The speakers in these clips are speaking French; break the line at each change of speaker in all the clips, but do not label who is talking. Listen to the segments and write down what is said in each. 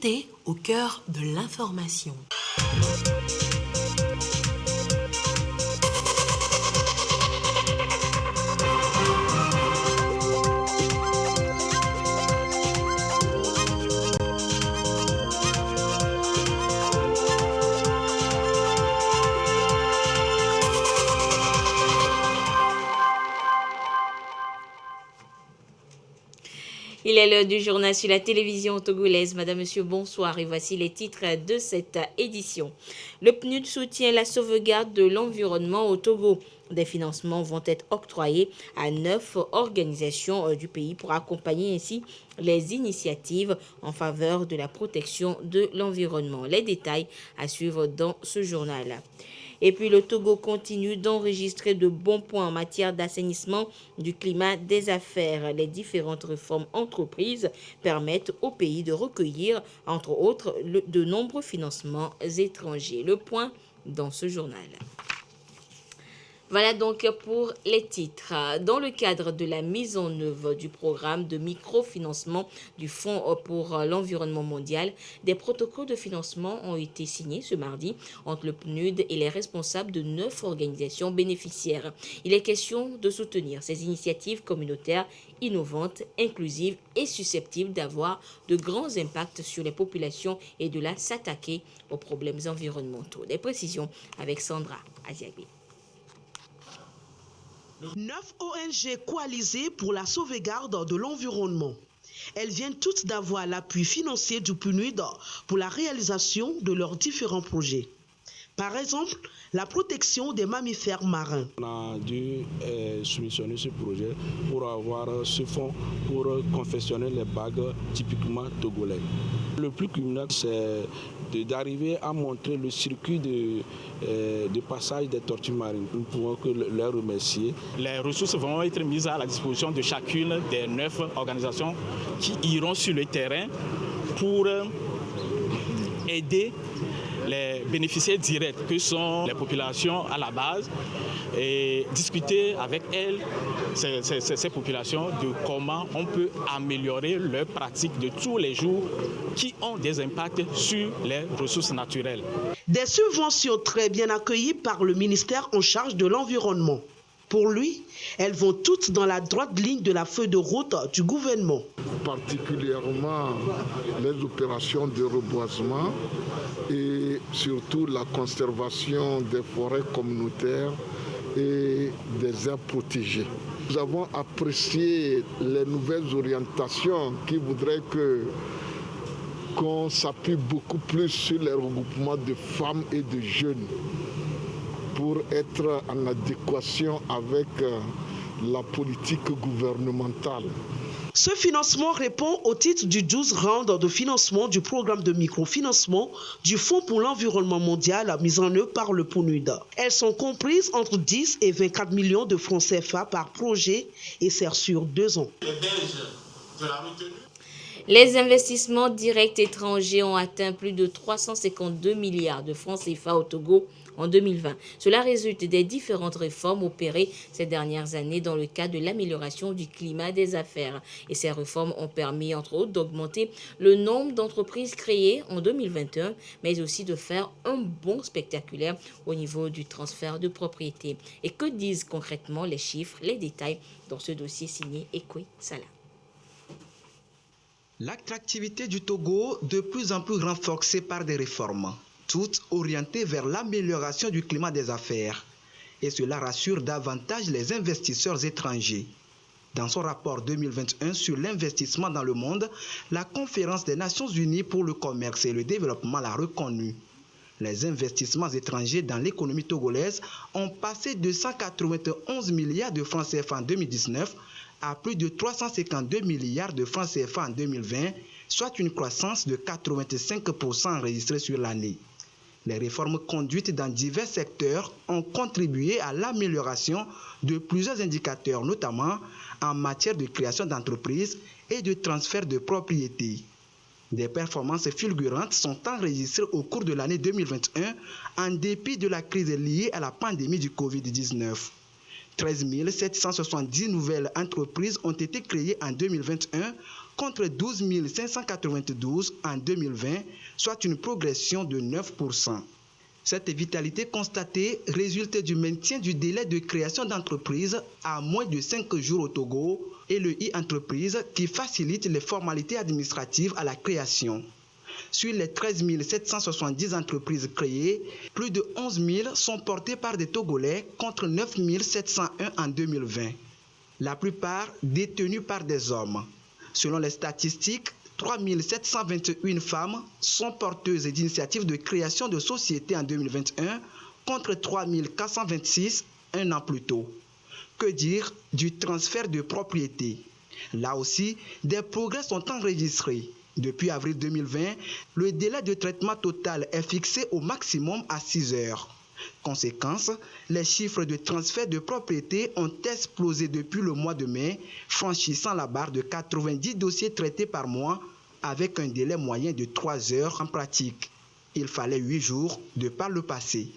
vérité au cœur de l'information.
Il est l'heure du journal sur la télévision togolaise. Madame, Monsieur, bonsoir et voici les titres de cette édition. Le PNUD soutient la sauvegarde de l'environnement au Togo. Des financements vont être octroyés à 9 organisations du pays pour accompagner ainsi les initiatives en faveur de la protection de l'environnement. Les détails à suivre dans ce journal. Et puis le Togo continue d'enregistrer de bons points en matière d'assainissement du climat des affaires. Les différentes réformes entreprises permettent au pays de recueillir, entre autres, de nombreux financements étrangers. Le point dans ce journal. Voilà donc pour les titres. Dans le cadre de la mise en œuvre du programme de microfinancement du Fonds pour l'environnement mondial, des protocoles de financement ont été signés ce mardi entre le PNUD et les responsables de 9 organisations bénéficiaires. Il est question de soutenir ces initiatives communautaires innovantes, inclusives et susceptibles d'avoir de grands impacts sur les populations et de s'attaquer aux problèmes environnementaux. Des précisions avec Sandra Aziagbe.
9 ONG coalisées pour la sauvegarde de l'environnement. Elles viennent toutes d'avoir l'appui financier du PNUD pour la réalisation de leurs différents projets. Par exemple, la protection des mammifères marins.
On a dû soumissionner ce projet pour avoir ce fonds pour confectionner les bagues typiquement togolais. Le plus criminel, c'est d'arriver à montrer le circuit de passage des tortues marines. Nous pouvons que leur remercier.
Les ressources vont être mises à la disposition de chacune des 9 organisations qui iront sur le terrain pour aider les bénéficiaires directs, que sont les populations à la base, et discuter avec elles, ces populations, de comment on peut améliorer leurs pratiques de tous les jours qui ont des impacts sur les ressources naturelles.
Des subventions très bien accueillies par le ministère en charge de l'environnement. Pour lui, elles vont toutes dans la droite ligne de la feuille de route du gouvernement.
Particulièrement les opérations de reboisement et surtout la conservation des forêts communautaires et des aires protégées. Nous avons apprécié les nouvelles orientations qui voudraient qu'on s'appuie beaucoup plus sur les regroupements de femmes et de jeunes pour être en adéquation avec la politique gouvernementale.
Ce financement répond au titre du 12 round de financement du programme de microfinancement du Fonds pour l'environnement mondial mis en œuvre par le PNUD. Elles sont comprises entre 10 et 24 millions de francs CFA par projet et c'est sur 2 ans.
Les investissements directs étrangers ont atteint plus de 352 milliards de francs CFA au Togo en 2020. Cela résulte des différentes réformes opérées ces dernières années dans le cadre de l'amélioration du climat des affaires. Et ces réformes ont permis, entre autres, d'augmenter le nombre d'entreprises créées en 2021, mais aussi de faire un bond spectaculaire au niveau du transfert de propriété. Et que disent concrètement les chiffres, les détails dans ce dossier signé Ekwe Salah.
L'attractivité du Togo de plus en plus renforcée par des réformes, toutes orientées vers l'amélioration du climat des affaires. Et cela rassure davantage les investisseurs étrangers. Dans son rapport 2021 sur l'investissement dans le monde, la Conférence des Nations Unies pour le commerce et le développement l'a reconnu. Les investissements étrangers dans l'économie togolaise ont passé de 191 milliards de francs CFA en 2019 à plus de 352 milliards de francs CFA en 2020, soit une croissance de 85% enregistrée sur l'année. Les réformes conduites dans divers secteurs ont contribué à l'amélioration de plusieurs indicateurs, notamment en matière de création d'entreprises et de transfert de propriété. Des performances fulgurantes sont enregistrées au cours de l'année 2021 en dépit de la crise liée à la pandémie du Covid-19. 13 770 nouvelles entreprises ont été créées en 2021 contre 12 592 en 2020, soit une progression de 9%. Cette vitalité constatée résulte du maintien du délai de création d'entreprises à moins de 5 jours au Togo et le e-entreprise qui facilite les formalités administratives à la création. Sur les 13 770 entreprises créées, plus de 11 000 sont portées par des Togolais contre 9 701 en 2020. La plupart détenues par des hommes. Selon les statistiques, 3 721 femmes sont porteuses d'initiatives de création de sociétés en 2021 contre 3 426 un an plus tôt. Que dire du transfert de propriété? Là aussi, des progrès sont enregistrés. Depuis avril 2020, le délai de traitement total est fixé au maximum à 6 heures. Conséquence, les chiffres de transfert de propriété ont explosé depuis le mois de mai, franchissant la barre de 90 dossiers traités par mois avec un délai moyen de 3 heures en pratique. Il fallait 8 jours de par le passé.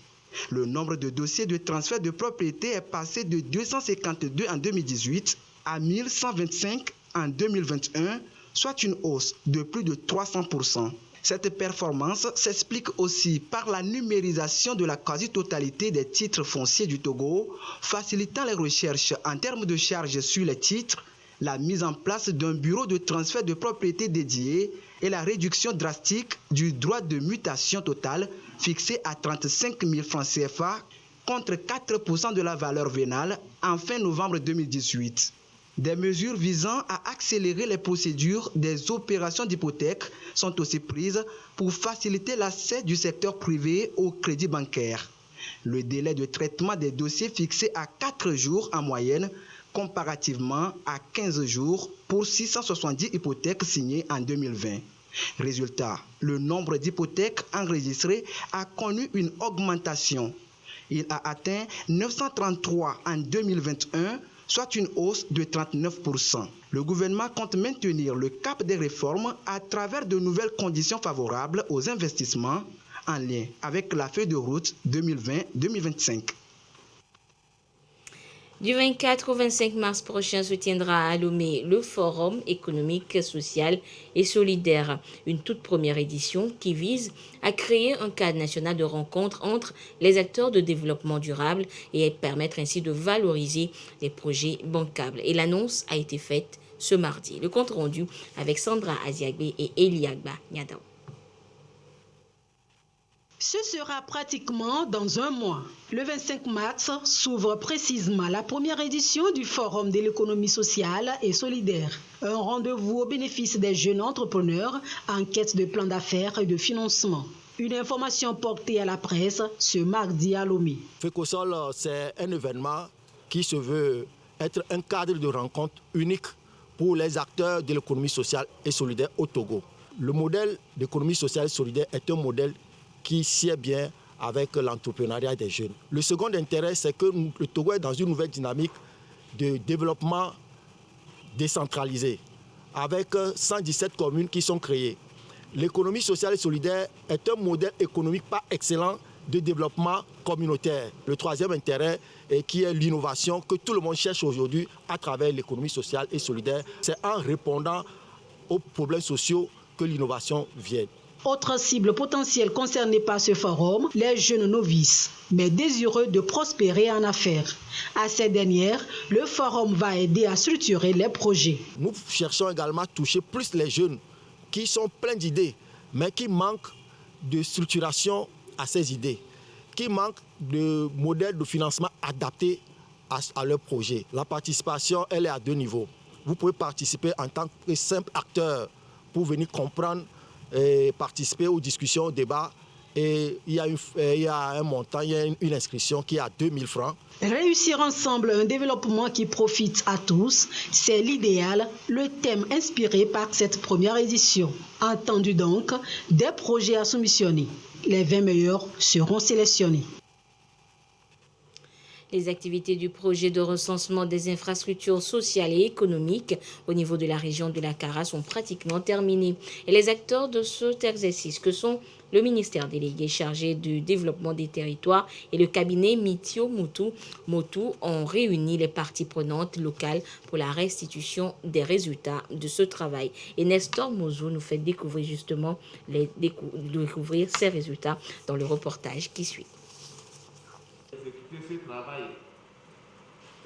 Le nombre de dossiers de transfert de propriété est passé de 252 en 2018 à 1125 en 2021, soit une hausse de plus de 300%. Cette performance s'explique aussi par la numérisation de la quasi-totalité des titres fonciers du Togo, facilitant les recherches en termes de charges sur les titres, la mise en place d'un bureau de transfert de propriété dédié et la réduction drastique du droit de mutation totale fixé à 35 000 francs CFA contre 4% de la valeur vénale en fin novembre 2018. Des mesures visant à accélérer les procédures des opérations d'hypothèque sont aussi prises pour faciliter l'accès du secteur privé au crédit bancaire. Le délai de traitement des dossiers fixé à 4 jours en moyenne, comparativement à 15 jours pour 670 hypothèques signées en 2020. Résultat, le nombre d'hypothèques enregistrées a connu une augmentation. Il a atteint 933 en 2021, soit une hausse de 39%. Le gouvernement compte maintenir le cap des réformes à travers de nouvelles conditions favorables aux investissements en lien avec la feuille de route 2020-2025.
Du 24 au 25 mars prochain se tiendra à Lomé le Forum économique, social et solidaire, une toute première édition qui vise à créer un cadre national de rencontre entre les acteurs de développement durable et permettre ainsi de valoriser les projets bancables. Et l'annonce a été faite ce mardi. Le compte rendu avec Sandra Aziagbe et Eliagba Nyadao.
Ce sera pratiquement dans un mois. Le 25 mars s'ouvre précisément la première édition du Forum de l'économie sociale et solidaire. Un rendez-vous au bénéfice des jeunes entrepreneurs en quête de plans d'affaires et de financement. Une information portée à la presse ce mardi à Lomé.
FECOSOL, c'est un événement qui se veut être un cadre de rencontre unique pour les acteurs de l'économie sociale et solidaire au Togo. Le modèle d'économie sociale et solidaire est un modèle qui sied bien avec l'entrepreneuriat des jeunes. Le second intérêt, c'est que le Togo est dans une nouvelle dynamique de développement décentralisé, avec 117 communes qui sont créées. L'économie sociale et solidaire est un modèle économique par excellence de développement communautaire. Le troisième intérêt, qui est l'innovation que tout le monde cherche aujourd'hui à travers l'économie sociale et solidaire, c'est en répondant aux problèmes sociaux que l'innovation vient.
Autre cible potentielle concernée par ce forum, les jeunes novices, mais désireux de prospérer en affaires. À ces dernières, le forum va aider à structurer les projets.
Nous cherchons également à toucher plus les jeunes qui sont pleins d'idées, mais qui manquent de structuration à ces idées, qui manquent de modèles de financement adaptés à leurs projets. La participation, elle est à 2 niveaux. Vous pouvez participer en tant que simple acteur pour venir comprendre et participer aux discussions, aux débats. Et il y a un montant, il y a une inscription qui est à 2 000 francs.
Réussir ensemble un développement qui profite à tous, c'est l'idéal, le thème inspiré par cette première édition. Entendu donc, des projets à soumissionner. Les 20 meilleurs seront sélectionnés.
Les activités du projet de recensement des infrastructures sociales et économiques au niveau de la région de la Kara sont pratiquement terminées. Et les acteurs de cet exercice, que sont le ministère délégué chargé du développement des territoires et le cabinet Mitio Motu ont réuni les parties prenantes locales pour la restitution des résultats de ce travail. Et Nestor Mozo nous fait découvrir justement découvrir ces résultats dans le reportage qui suit.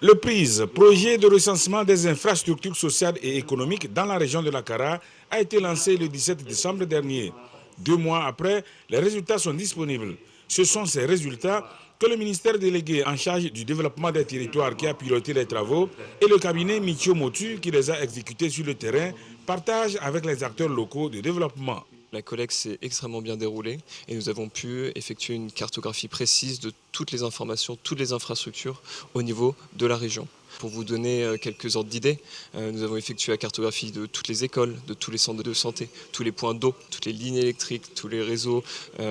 Le PRISE, projet de recensement des infrastructures sociales et économiques dans la région de la Kara, a été lancé le 17 décembre dernier. 2 mois après, les résultats sont disponibles. Ce sont ces résultats que le ministère délégué en charge du développement des territoires qui a piloté les travaux et le cabinet Mitio Motu qui les a exécutés sur le terrain partagent avec les acteurs locaux de développement.
La collecte s'est extrêmement bien déroulée et nous avons pu effectuer une cartographie précise de toutes les informations, toutes les infrastructures au niveau de la région. Pour vous donner quelques ordres d'idées, nous avons effectué la cartographie de toutes les écoles, de tous les centres de santé, tous les points d'eau, toutes les lignes électriques, tous les réseaux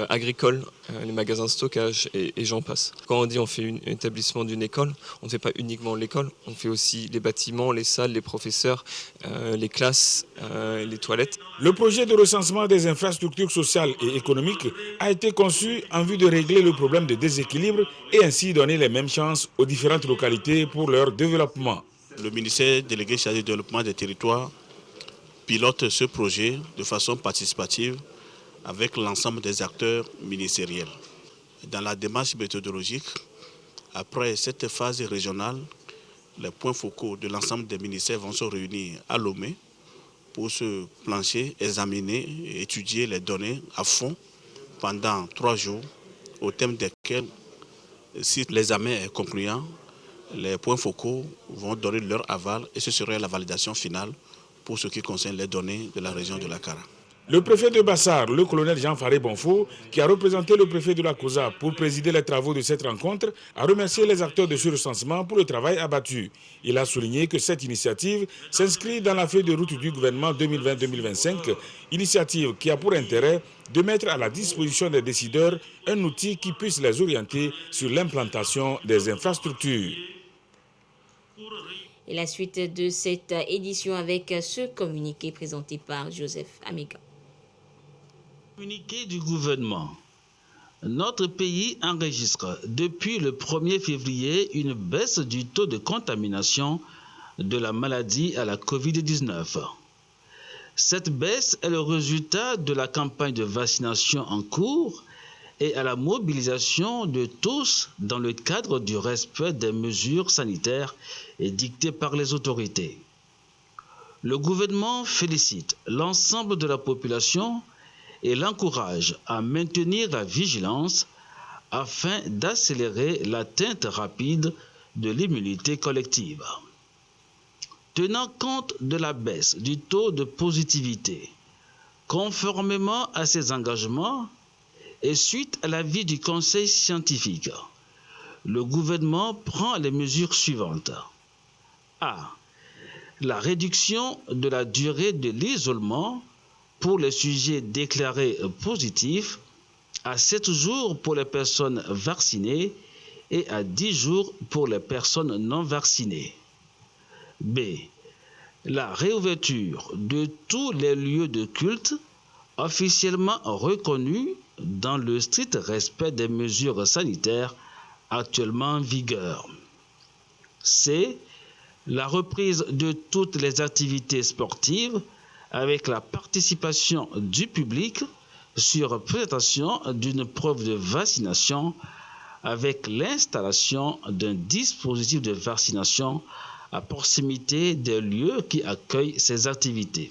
agricoles, les magasins de stockage et j'en passe. Quand on dit on fait un établissement d'une école, on ne fait pas uniquement l'école, on fait aussi les bâtiments, les salles, les professeurs, les classes, les toilettes.
Le projet de recensement des infrastructures sociales et économiques a été conçu en vue de régler le problème de déséquilibre et ainsi donner les mêmes chances aux différentes localités pour leur développement.
Le ministère délégué chargé du développement des territoires pilote ce projet de façon participative avec l'ensemble des acteurs ministériels. Dans la démarche méthodologique, après cette phase régionale, les points focaux de l'ensemble des ministères vont se réunir à Lomé pour se plancher, examiner et étudier les données à fond pendant 3 jours, au thème desquels, si l'examen est concluant, les points focaux vont donner leur aval et ce serait la validation finale pour ce qui concerne les données de la région de la Kara.
Le préfet de Bassar, le colonel Jean-Faré Bonfo, qui a représenté le préfet de la COSA pour présider les travaux de cette rencontre, a remercié les acteurs de ce recensement pour le travail abattu. Il a souligné que cette initiative s'inscrit dans la feuille de route du gouvernement 2020-2025, initiative qui a pour intérêt de mettre à la disposition des décideurs un outil qui puisse les orienter sur l'implantation des infrastructures.
Et la suite de cette édition avec ce communiqué présenté par Joseph Amiga.
Communiqué du gouvernement. Notre pays enregistre depuis le 1er février une baisse du taux de contamination de la maladie à la Covid-19. Cette baisse est le résultat de la campagne de vaccination en cours et à la mobilisation de tous dans le cadre du respect des mesures sanitaires édictées par les autorités. Le gouvernement félicite l'ensemble de la population et l'encourage à maintenir la vigilance afin d'accélérer l'atteinte rapide de l'immunité collective. Tenant compte de la baisse du taux de positivité, conformément à ces engagements et suite à l'avis du Conseil scientifique, le gouvernement prend les mesures suivantes. A. La réduction de la durée de l'isolement pour les sujets déclarés positifs à 7 jours pour les personnes vaccinées et à 10 jours pour les personnes non vaccinées. B. La réouverture de tous les lieux de culte officiellement reconnus dans le strict respect des mesures sanitaires actuellement en vigueur. C. La reprise de toutes les activités sportives avec la participation du public sur présentation d'une preuve de vaccination avec l'installation d'un dispositif de vaccination à proximité des lieux qui accueillent ces activités.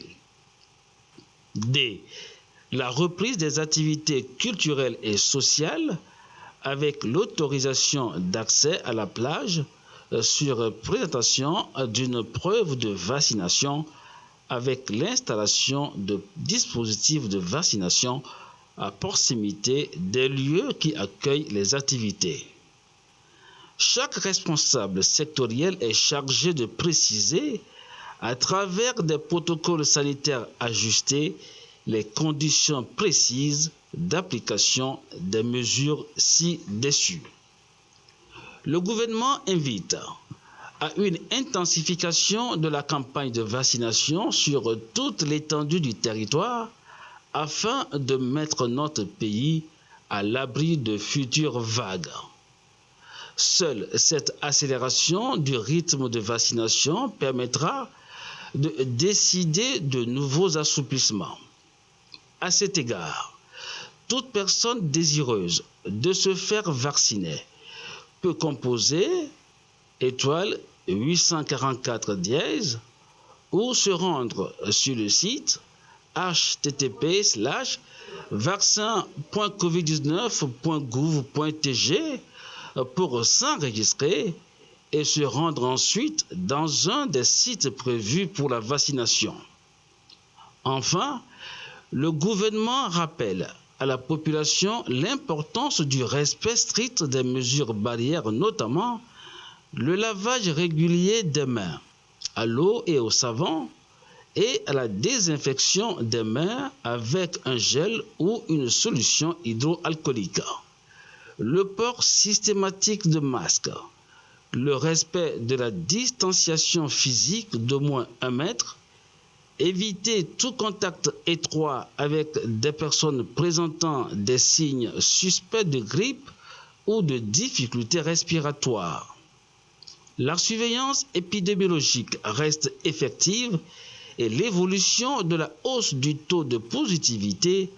D. La reprise des activités culturelles et sociales avec l'autorisation d'accès à la plage sur présentation d'une preuve de vaccination avec l'installation de dispositifs de vaccination à proximité des lieux qui accueillent les activités. Chaque responsable sectoriel est chargé de préciser, à travers des protocoles sanitaires ajustés, les conditions précises d'application des mesures ci-dessus. Le gouvernement invite à une intensification de la campagne de vaccination sur toute l'étendue du territoire afin de mettre notre pays à l'abri de futures vagues. Seule cette accélération du rythme de vaccination permettra de décider de nouveaux assouplissements. À cet égard, toute personne désireuse de se faire vacciner peut composer étoile 844 dièse ou se rendre sur le site https:/vaccin.covid19.gouv.tg pour s'enregistrer et se rendre ensuite dans un des sites prévus pour la vaccination. Enfin, le gouvernement rappelle à la population l'importance du respect strict des mesures barrières, notamment le lavage régulier des mains à l'eau et au savon et à la désinfection des mains avec un gel ou une solution hydroalcoolique. Le port systématique de masques, le respect de la distanciation physique d'au moins 1 mètre, éviter tout contact étroit avec des personnes présentant des signes suspects de grippe ou de difficultés respiratoires. La surveillance épidémiologique reste effective et l'évolution de la hausse du taux de positivité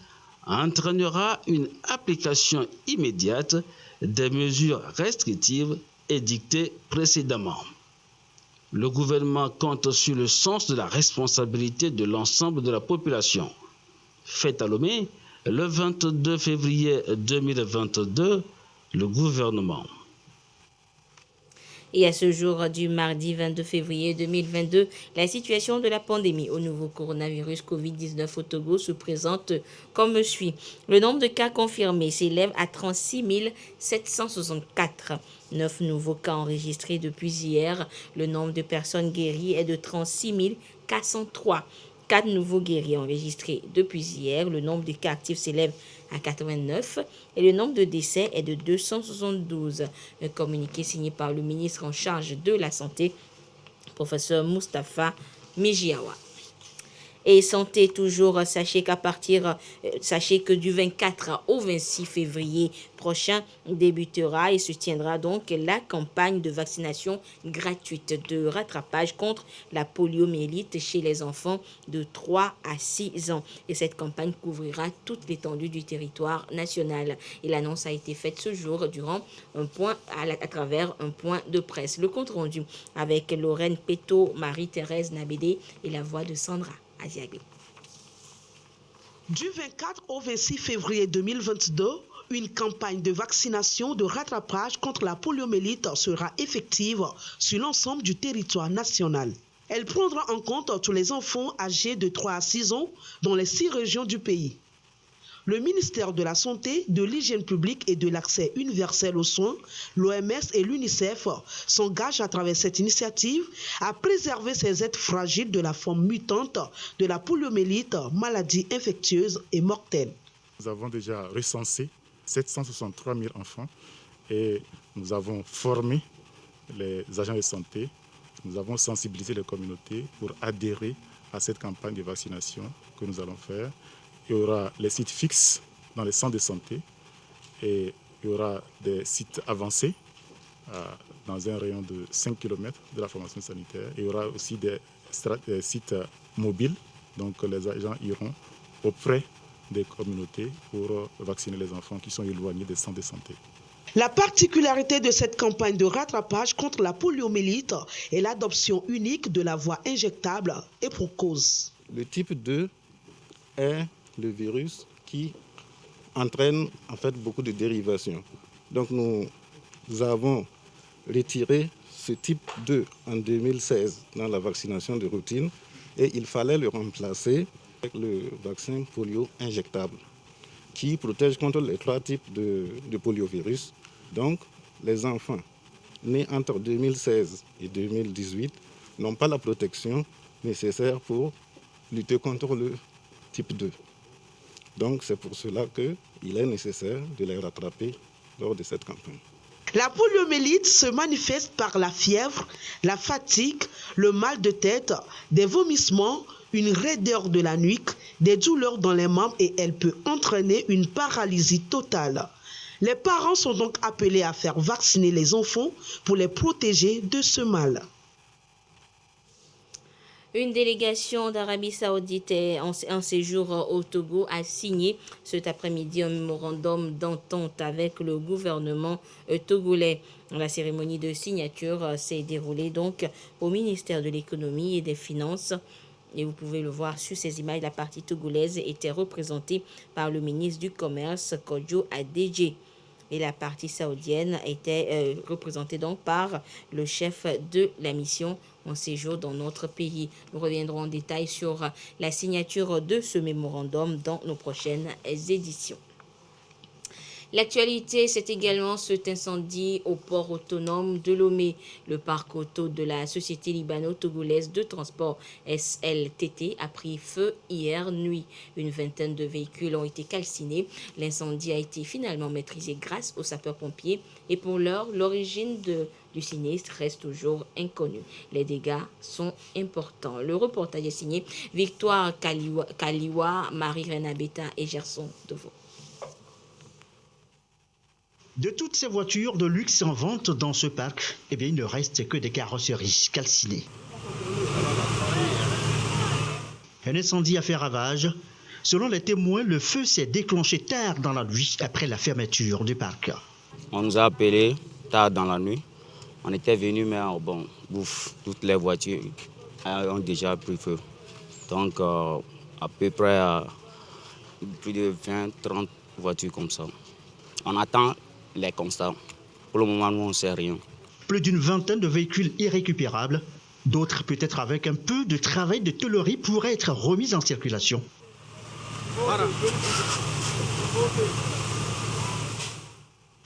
entraînera une application immédiate des mesures restrictives édictées précédemment. Le gouvernement compte sur le sens de la responsabilité de l'ensemble de la population. Fait à Lomé, le 22 février 2022, le gouvernement.
Et à ce jour du mardi 22 février 2022, la situation de la pandémie au nouveau coronavirus Covid-19 au Togo se présente comme suit. Le nombre de cas confirmés s'élève à 36 764. 9 nouveaux cas enregistrés depuis hier. Le nombre de personnes guéries est de 36 403. 4 nouveaux guéris enregistrés depuis hier. Le nombre de cas actifs s'élève à 89 et le nombre de décès est de 272. Un communiqué signé par le ministre en charge de la Santé, professeur Moustapha Mijiawa. Et santé toujours, sachez que du 24 au 26 février prochain débutera et se tiendra donc la campagne de vaccination gratuite de rattrapage contre la poliomyélite chez les enfants de 3 à 6 ans. Et cette campagne couvrira toute l'étendue du territoire national. Et l'annonce a été faite ce jour durant à travers un point de presse. Le compte rendu avec Lorraine Peto, Marie-Thérèse Nabédé et la voix de Sandra Aziagbe.
Du 24 au 26 février 2022, une campagne de vaccination de rattrapage contre la poliomyélite sera effective sur l'ensemble du territoire national. Elle prendra en compte tous les enfants âgés de 3 à 6 ans dans les 6 régions du pays. Le ministère de la Santé, de l'Hygiène publique et de l'accès universel aux soins, l'OMS et l'UNICEF s'engagent à travers cette initiative à préserver ces êtres fragiles de la forme mutante de la poliomyélite, maladie infectieuse et mortelle.
Nous avons déjà recensé 763 000 enfants et nous avons formé les agents de santé, nous avons sensibilisé les communautés pour adhérer à cette campagne de vaccination que nous allons faire. Il y aura les sites fixes dans les centres de santé et il y aura des sites avancés dans un rayon de 5 km de la formation sanitaire. Il y aura aussi des sites mobiles, donc les agents iront auprès des communautés pour vacciner les enfants qui sont éloignés des centres de santé.
La particularité de cette campagne de rattrapage contre la poliomyélite est l'adoption unique de la voie injectable et pour cause.
Le type 2 est le virus qui entraîne en fait beaucoup de dérivations. Donc nous avons retiré ce type 2 en 2016 dans la vaccination de routine et il fallait le remplacer avec le vaccin polio injectable qui protège contre les 3 types de poliovirus. Donc les enfants nés entre 2016 et 2018 n'ont pas la protection nécessaire pour lutter contre le type 2. Donc c'est pour cela qu'il est nécessaire de les rattraper lors de cette campagne.
La poliomyélite se manifeste par la fièvre, la fatigue, le mal de tête, des vomissements, une raideur de la nuque, des douleurs dans les membres et elle peut entraîner une paralysie totale. Les parents sont donc appelés à faire vacciner les enfants pour les protéger de ce mal.
Une délégation d'Arabie Saoudite en séjour au Togo a signé cet après-midi un mémorandum d'entente avec le gouvernement togolais. La cérémonie de signature s'est déroulée donc au ministère de l'Économie et des Finances. Et vous pouvez le voir sur ces images, la partie togolaise était représentée par le ministre du Commerce, Kodjo Adedje. Et la partie saoudienne était représentée donc par le chef de la mission en séjour dans notre pays. Nous reviendrons en détail sur la signature de ce mémorandum dans nos prochaines éditions. L'actualité, c'est également cet incendie au port autonome de Lomé. Le parc auto de la société libano-togolaise de transport SLTT a pris feu hier nuit. Une vingtaine de véhicules ont été calcinés. L'incendie a été finalement maîtrisé grâce aux sapeurs-pompiers. Et pour l'heure, l'origine du sinistre reste toujours inconnue. Les dégâts sont importants. Le reportage est signé Victoire Kaliwa, Marie-Reine Abeta et Gerson Deveau.
De toutes ces voitures de luxe en vente dans ce parc, il ne reste que des carrosseries calcinées. Un incendie a fait ravage. Selon les témoins, le feu s'est déclenché tard dans la nuit après la fermeture du parc.
On nous a appelés tard dans la nuit. On était venus, mais toutes les voitures ont déjà pris feu. Donc, à peu près plus de 20-30 voitures comme ça. On attend les constats. Pour le moment, nous, on ne sait rien.
Plus d'une vingtaine de véhicules irrécupérables. D'autres, peut-être avec un peu de travail de tôlerie, pourraient être remis en circulation.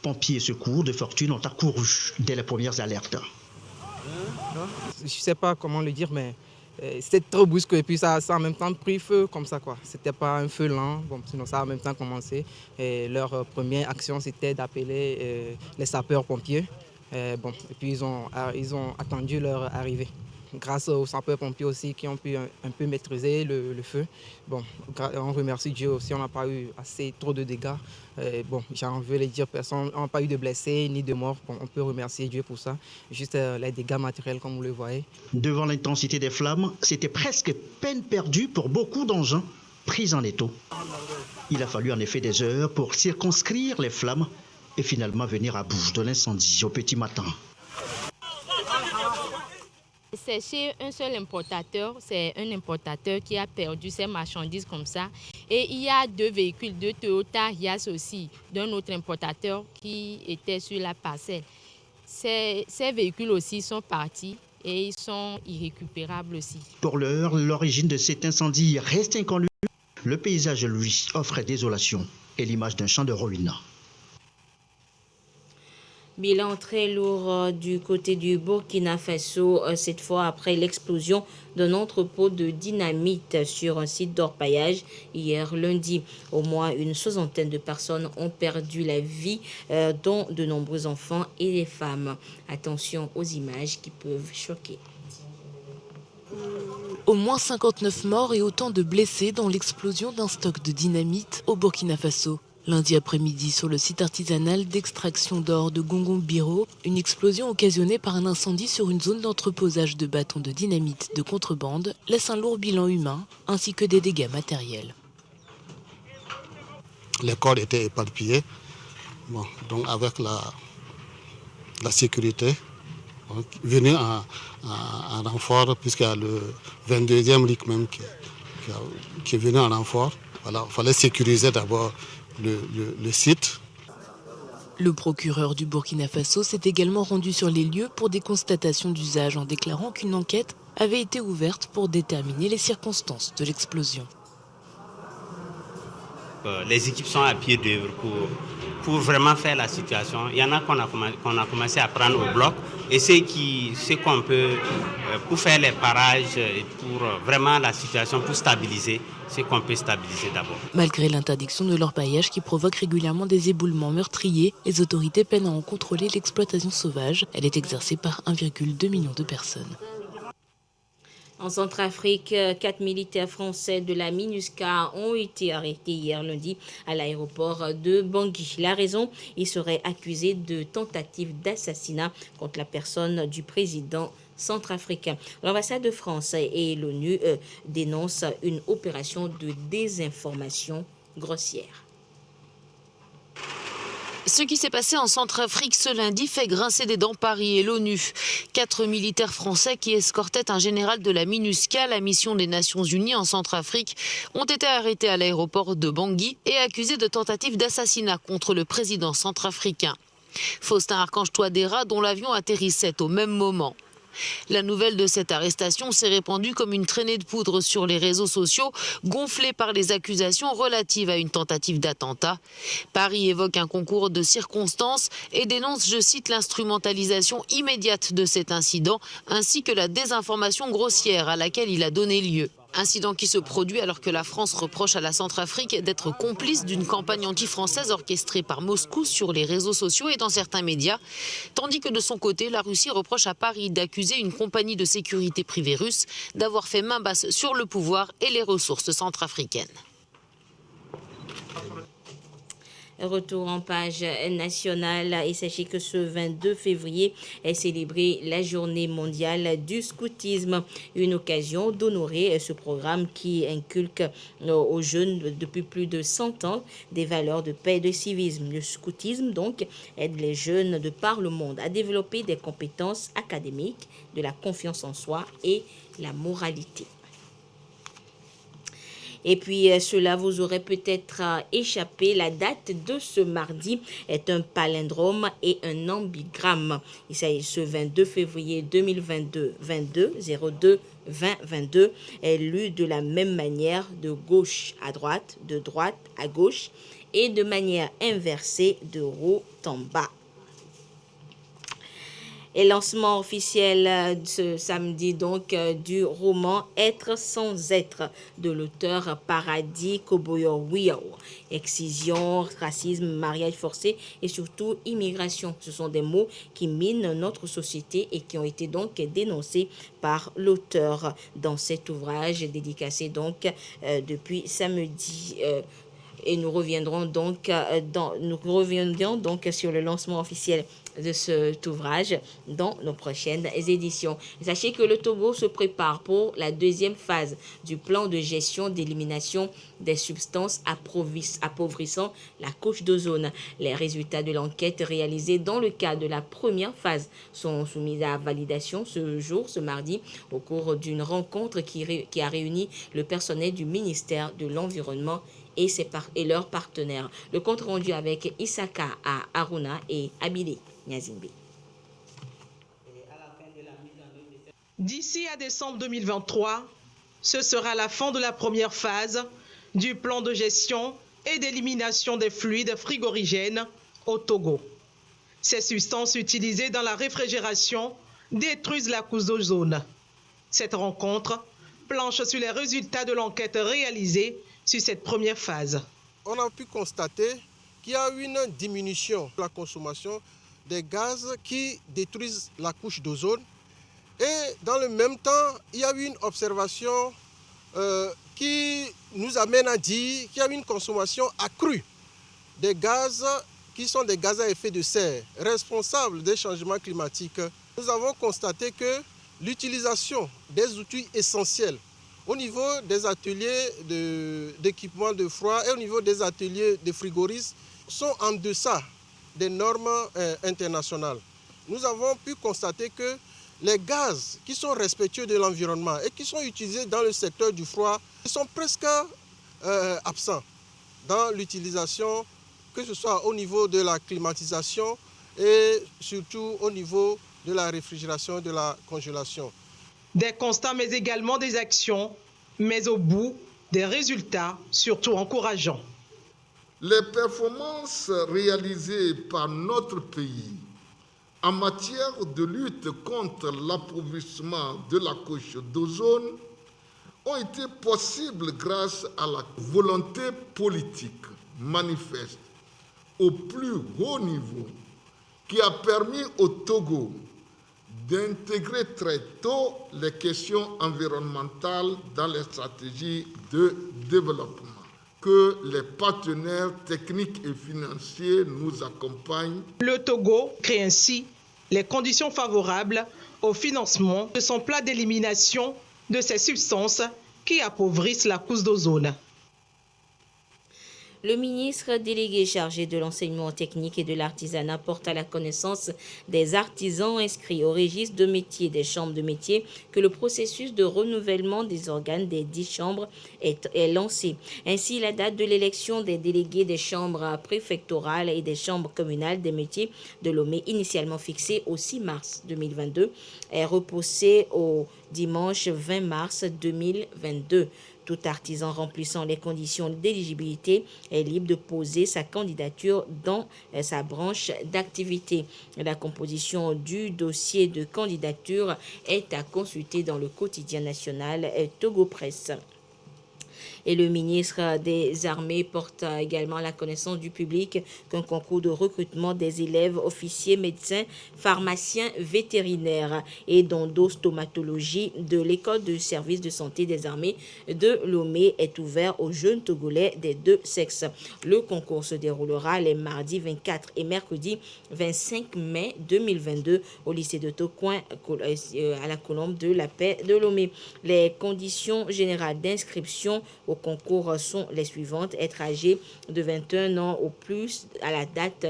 Pompiers et secours de fortune ont accouru dès les premières alertes.
Je ne sais pas comment le dire, mais c'était trop brusque et puis ça a en même temps pris feu comme ça, quoi. C'était pas un feu lent, sinon ça a en même temps commencé. Et leur première action, c'était d'appeler les sapeurs-pompiers. Et puis ils ont attendu leur arrivée. Grâce aux sapeurs-pompiers aussi qui ont pu un peu maîtriser le feu. On remercie Dieu aussi, on n'a pas eu trop de dégâts. J'ai envie de le dire, personne n'a pas eu de blessés ni de morts. On peut remercier Dieu pour ça. Juste les dégâts matériels comme vous le voyez.
Devant l'intensité des flammes, c'était presque peine perdue pour beaucoup d'engins pris en étau. Il a fallu en effet des heures pour circonscrire les flammes et finalement venir à bout de l'incendie au petit matin.
C'est chez un seul importateur, c'est un importateur qui a perdu ses marchandises comme ça. Et il y a 2 véhicules de Toyota Hiace aussi, d'un autre importateur qui était sur la parcelle. Ces véhicules aussi sont partis et ils sont irrécupérables aussi.
Pour l'heure, l'origine de cet incendie reste inconnue. Le paysage, lui, offre désolation et l'image d'un champ de ruines.
Bilan très lourd du côté du Burkina Faso, cette fois après l'explosion d'un entrepôt de dynamite sur un site d'orpaillage hier lundi. Au moins une soixantaine de personnes ont perdu la vie, dont de nombreux enfants et des femmes. Attention aux images qui peuvent choquer.
Au moins 59 morts et autant de blessés dans l'explosion d'un stock de dynamite au Burkina Faso. Lundi après-midi, sur le site artisanal d'extraction d'or de Gongon-Biro, une explosion occasionnée par un incendie sur une zone d'entreposage de bâtons de dynamite de contrebande laisse un lourd bilan humain ainsi que des dégâts matériels.
Les corps étaient éparpillés, donc avec la sécurité, venue en renfort, puisqu'il y a le 22e RIC même qui est venu en renfort. Voilà, il fallait sécuriser d'abord le site.
Le procureur du Burkina Faso s'est également rendu sur les lieux pour des constatations d'usage en déclarant qu'une enquête avait été ouverte pour déterminer les circonstances de l'explosion.
Les équipes sont à pied d'œuvre pour vraiment faire la situation. Il y en a qu'on a commencé à prendre au bloc et ce qu'on peut, pour faire les parages et pour vraiment la situation, pour stabiliser, ce qu'on peut stabiliser d'abord.
Malgré l'interdiction de l'orpaillage qui provoque régulièrement des éboulements meurtriers, les autorités peinent à en contrôler l'exploitation sauvage. Elle est exercée par 1,2 million de personnes.
En Centrafrique, 4 militaires français de la MINUSCA ont été arrêtés hier lundi à l'aéroport de Bangui. La raison, ils seraient accusés de tentative d'assassinat contre la personne du président centrafricain. L'ambassade de France et l'ONU dénoncent une opération de désinformation grossière.
Ce qui s'est passé en Centrafrique ce lundi fait grincer des dents Paris et l'ONU. 4 militaires français qui escortaient un général de la MINUSCA, la mission des Nations Unies en Centrafrique, ont été arrêtés à l'aéroport de Bangui et accusés de tentative d'assassinat contre le président centrafricain. Faustin Archange Touadéra, dont l'avion atterrissait au même moment. La nouvelle de cette arrestation s'est répandue comme une traînée de poudre sur les réseaux sociaux, gonflée par les accusations relatives à une tentative d'attentat. Paris évoque un concours de circonstances et dénonce, je cite, l'instrumentalisation immédiate de cet incident, ainsi que la désinformation grossière à laquelle il a donné lieu. Incident qui se produit alors que la France reproche à la Centrafrique d'être complice d'une campagne anti-française orchestrée par Moscou sur les réseaux sociaux et dans certains médias, tandis que de son côté, la Russie reproche à Paris d'accuser une compagnie de sécurité privée russe d'avoir fait main basse sur le pouvoir et les ressources centrafricaines.
Retour en page nationale et sachez que ce 22 février est célébrée la journée mondiale du scoutisme, une occasion d'honorer ce programme qui inculque aux jeunes depuis plus de 100 ans des valeurs de paix et de civisme. Le scoutisme donc aide les jeunes de par le monde à développer des compétences académiques, de la confiance en soi et la moralité. Et puis, cela vous aurait peut-être échappé. La date de ce mardi est un palindrome et un ambigramme. Il s'agit ce 22 février 2022, 22 02 20 22 est lu de la même manière de gauche à droite, de droite à gauche et de manière inversée de haut en bas. Et lancement officiel ce samedi donc du roman Être sans être de l'auteur Paradis Koboyo-Wiao. Excision, racisme, mariage forcé et surtout immigration. Ce sont des mots qui minent notre société et qui ont été donc dénoncés par l'auteur dans cet ouvrage dédicacé donc depuis samedi. Et nous reviendrons donc sur le lancement officiel de cet ouvrage dans nos prochaines éditions. Sachez que le Togo se prépare pour la deuxième phase du plan de gestion d'élimination des substances appauvrissant la couche d'ozone. Les résultats de l'enquête réalisée dans le cadre de la première phase sont soumis à validation ce mardi, au cours d'une rencontre qui a réuni le personnel du ministère de l'Environnement et leurs partenaires. Le compte rendu avec Isaka à Aruna et Abile Nyazimbe.
D'ici à décembre 2023, ce sera la fin de la première phase du plan de gestion et d'élimination des fluides frigorigènes au Togo. Ces substances utilisées dans la réfrigération détruisent la couche d'ozone. Cette rencontre planche sur les résultats de l'enquête réalisée sur cette première phase.
On a pu constater qu'il y a une diminution de la consommation des gaz qui détruisent la couche d'ozone. Et dans le même temps, il y a eu une observation qui nous amène à dire qu'il y a une consommation accrue des gaz qui sont des gaz à effet de serre responsables des changements climatiques. Nous avons constaté que l'utilisation des outils essentiels au niveau des ateliers d'équipement de froid et au niveau des ateliers de frigoristes sont en deçà des normes internationales. Nous avons pu constater que les gaz qui sont respectueux de l'environnement et qui sont utilisés dans le secteur du froid sont presque absents dans l'utilisation, que ce soit au niveau de la climatisation et surtout au niveau de la réfrigération, de la congélation.
Des constats mais également des actions, mais au bout des résultats surtout encourageants.
Les performances réalisées par notre pays En matière de lutte contre l'appauvrissement de la couche d'ozone, ont été possibles grâce à la volonté politique manifeste au plus haut niveau qui a permis au Togo d'intégrer très tôt les questions environnementales dans les stratégies de développement. Que les partenaires techniques et financiers nous accompagnent.
Le Togo crée ainsi les conditions favorables au financement de son plan d'élimination de ces substances qui appauvrissent la couche d'ozone.
Le ministre délégué chargé de l'enseignement technique et de l'artisanat porte à la connaissance des artisans inscrits au registre de métiers des chambres de métiers que le processus de renouvellement des organes des 10 chambres est lancé. Ainsi, la date de l'élection des délégués des chambres préfectorales et des chambres communales des métiers de Lomé, initialement fixée au 6 mars 2022, est repoussée au dimanche 20 mars 2022. Tout artisan remplissant les conditions d'éligibilité est libre de poser sa candidature dans sa branche d'activité. La composition du dossier de candidature est à consulter dans le quotidien national Togo Presse. Et le ministre des Armées porte également à la connaissance du public qu'un concours de recrutement des élèves officiers, médecins, pharmaciens, vétérinaires et d'endostomatologie de l'école de service de santé des armées de Lomé est ouvert aux jeunes Togolais des deux sexes. Le concours se déroulera les mardis 24 et mercredi 25 mai 2022 au lycée de Tocoin à la Colombe de la Paix de Lomé. Les conditions générales d'inscription au concours sont les suivantes: être âgé de 21 ans au plus à la date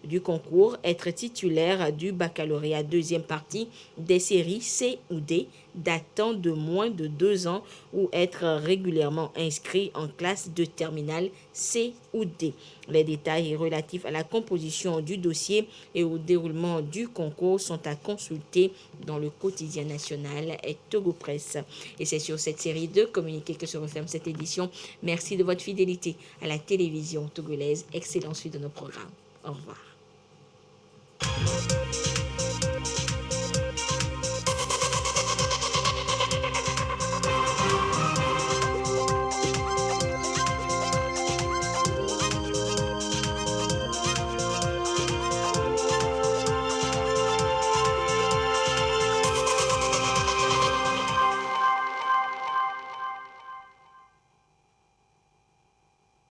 du concours, être titulaire du baccalauréat deuxième partie des séries C ou D datant de moins de 2 ans ou être régulièrement inscrit en classe de terminale C ou D. Les détails relatifs à la composition du dossier et au déroulement du concours sont à consulter dans le quotidien national Togo Presse. Et c'est sur cette série de communiqués que se referme cette édition. Merci de votre fidélité à la télévision togolaise. Excellente suite de nos programmes. Au revoir.